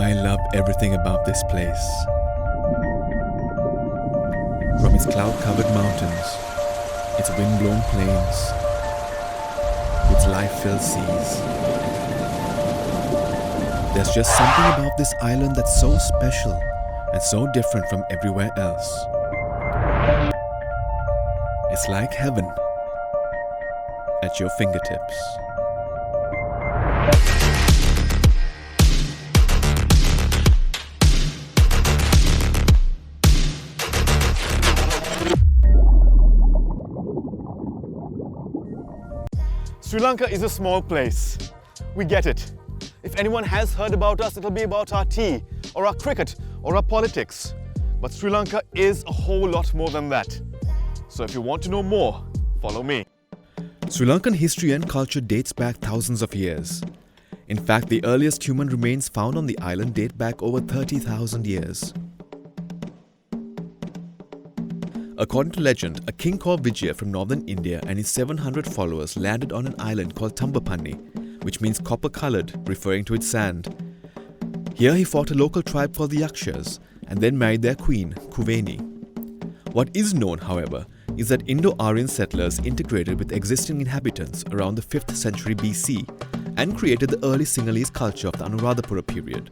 I love everything about this place. From its cloud-covered mountains, its wind-blown plains, its life-filled seas. There's just something about this island that's so special and so different from everywhere else. It's like heaven at your fingertips. Sri Lanka is a small place. We get it. If anyone has heard about us, it'll be about our tea, or our cricket, or our politics. But Sri Lanka is a whole lot more than that. So if you want to know more, follow me. Sri Lankan history and culture dates back thousands of years. In fact, the earliest human remains found on the island date back over 30,000 years. According to legend, a king called Vijaya from northern India and his 700 followers landed on an island called Tambapanni, which means copper-coloured, referring to its sand. Here he fought a local tribe called the Yakshas and then married their queen, Kuveni. What is known, however, is that Indo-Aryan settlers integrated with existing inhabitants around the 5th century BC and created the early Sinhalese culture of the Anuradhapura period.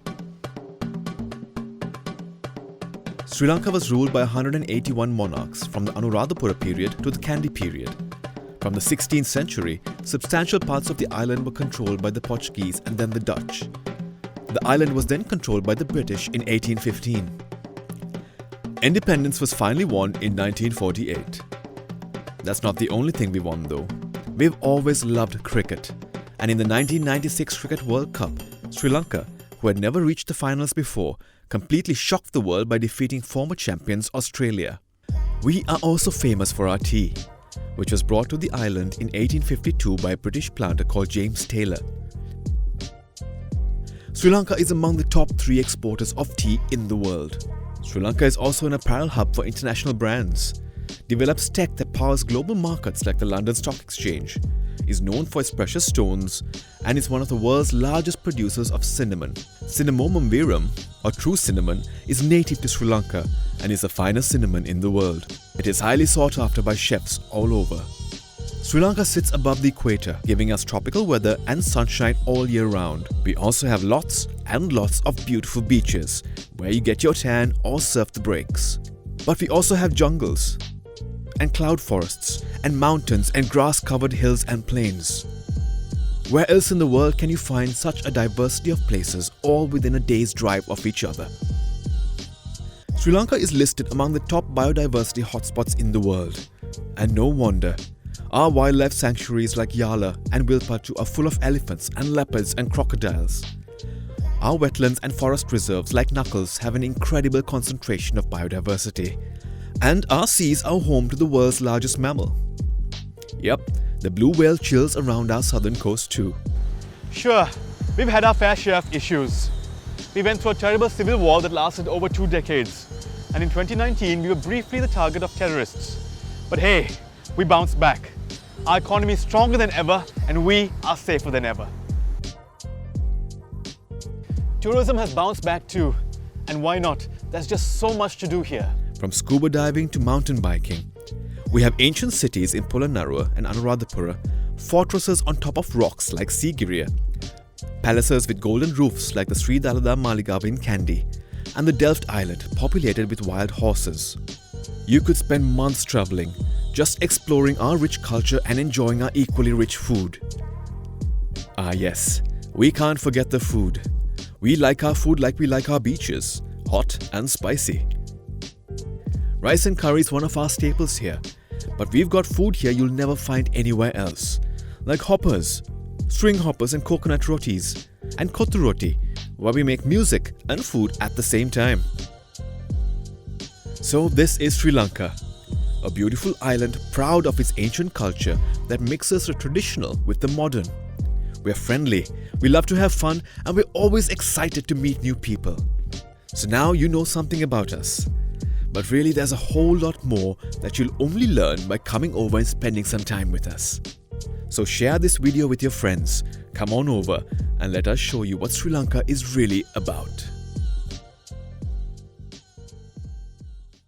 Sri Lanka was ruled by 181 monarchs from the Anuradhapura period to the Kandy period. From the 16th century, substantial parts of the island were controlled by the Portuguese and then the Dutch. The island was then controlled by the British in 1815. Independence was finally won in 1948. That's not the only thing we won though. We've always loved cricket. And in the 1996 Cricket World Cup, Sri Lanka, who had never reached the finals before, completely shocked the world by defeating former champions Australia. We are also famous for our tea, which was brought to the island in 1852 by a British planter called James Taylor. Sri Lanka is among the top 3 exporters of tea in the world. Sri Lanka is also an apparel hub for international brands, develops tech that powers global markets like the London Stock Exchange, is known for its precious stones, and is one of the world's largest producers of cinnamon. Cinnamomum verum, or true cinnamon, is native to Sri Lanka and is the finest cinnamon in the world. It is highly sought after by chefs all over. Sri Lanka sits above the equator, giving us tropical weather and sunshine all year round. We also have lots and lots of beautiful beaches, where you get your tan or surf the breaks. But we also have jungles, and cloud forests, and mountains and grass-covered hills and plains. Where else in the world can you find such a diversity of places all within a day's drive of each other? Sri Lanka is listed among the top biodiversity hotspots in the world. And no wonder. Our wildlife sanctuaries like Yala and Wilpattu are full of elephants and leopards and crocodiles. Our wetlands and forest reserves like Knuckles have an incredible concentration of biodiversity. And our seas are home to the world's largest mammal. Yep, the blue whale chills around our southern coast too. Sure, we've had our fair share of issues. We went through a terrible civil war that lasted over 2 decades. And in 2019, we were briefly the target of terrorists. But hey, we bounced back. Our economy is stronger than ever, and we are safer than ever. Tourism has bounced back too. And why not? There's just so much to do here. From scuba diving to mountain biking. We have ancient cities in Polonnaruwa and Anuradhapura, fortresses on top of rocks like Sigiriya, palaces with golden roofs like the Sri Dalada Maligawa in Kandy, and the Delft Island populated with wild horses. You could spend months travelling, just exploring our rich culture and enjoying our equally rich food. Ah yes, we can't forget the food. We like our food like we like our beaches, hot and spicy. Rice and curry is one of our staples here, but we've got food here you'll never find anywhere else, like hoppers, string hoppers and coconut rotis, and kottu roti, where we make music and food at the same time. So this is Sri Lanka, a beautiful island proud of its ancient culture that mixes the traditional with the modern. We're friendly, we love to have fun, and we're always excited to meet new people. So now you know something about us. But really there's a whole lot more that you'll only learn by coming over and spending some time with us. So share this video with your friends, come on over and let us show you what Sri Lanka is really about.